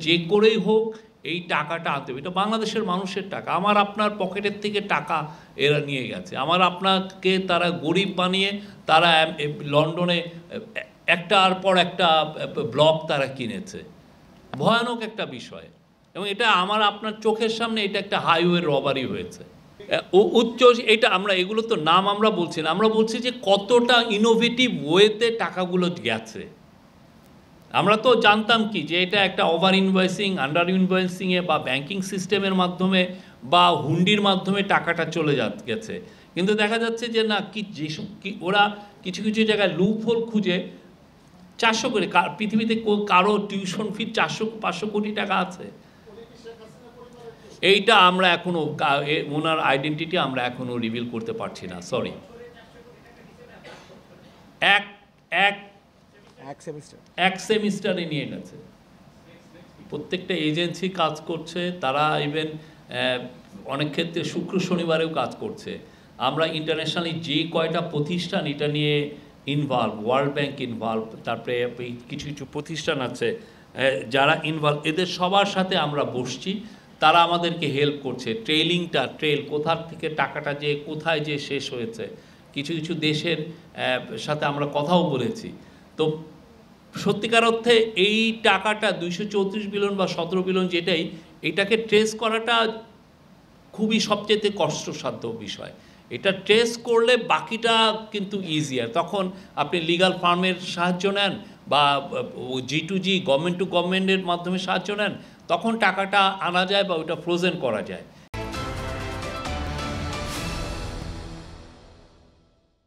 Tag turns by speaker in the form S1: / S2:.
S1: যে করেই হোক এই টাকাটা আনতে হবে। এটা বাংলাদেশের মানুষের টাকা, আমার আপনার পকেটের থেকে টাকা এরা নিয়ে গেছে। আমার আপনাকে তারা গরিব বানিয়ে তারা লন্ডনে একটার পর একটা ব্লক তারা কিনেছে। ভয়ানক একটা বিষয়, এবং এটা আমার আপনার চোখের সামনে এটা একটা হাইওয়ে রবারি হয়েছে। উচ্চ এটা আমরা এগুলো তো নাম আমরা বলছি না, আমরা বলছি যে কতটা ইনোভেটিভ ওয়েতে টাকাগুলো গেছে। আমরা তো জানতাম কি যে এটা একটা ওভার ইনভয়েসিং, আন্ডার ইনভয়েসিংয়ে বা ব্যাংকিং সিস্টেমের মাধ্যমে বা হুন্ডির মাধ্যমে টাকাটা চলে গেছে, কিন্তু দেখা যাচ্ছে যে না, কি যেসব কি ওরা কিছু কিছু জায়গায় লুপ হোল খুঁজে 400 করে, পৃথিবীতে কারো টিউশন ফি 400-500 কোটি টাকা আছে। এইটা আমরা এখনও ওনার আইডেন্টিটি আমরা এখনও রিভিল করতে পারছি না, সরি। এক সেমিস্টারে নিয়ে গেছে। প্রত্যেকটা এজেন্সি কাজ করছে, তারা ইভেন অনেক ক্ষেত্রে শুক্র শনিবারেও কাজ করছে। আমরা ইন্টারন্যাশনালি যে কয়টা প্রতিষ্ঠান এটা নিয়ে ইনভলভ, ওয়ার্ল্ড ব্যাংক ইনভলভ, তারপরে কিছু কিছু প্রতিষ্ঠান আছে যারা ইনভলভ, এদের সবার সাথে আমরা বসছি, তারা আমাদেরকে হেল্প করছে। ট্রেল কোথা থেকে টাকাটা যে কোথায় যে শেষ হয়েছে, কিছু কিছু দেশের সাথে আমরা কথাও বলেছি। তো সত্যিকার অর্থে এই টাকাটা 234 বিলিয়ন বা 17 বিলিয়ন যেটাই, এটাকে ট্রেস করাটা খুবই সবচেয়ে কষ্টসাধ্য বিষয়। এটা ট্রেস করলে বাকিটা কিন্তু ইজিয়ার। তখন আপনি লিগাল ফার্মের সাহায্য নেন বা G2G, গভর্নমেন্ট টু গভর্নমেন্টের মাধ্যমে সাহায্য নেন, তখন টাকাটা আনা যায় বা ওটা ফ্রোজেন করা যায়।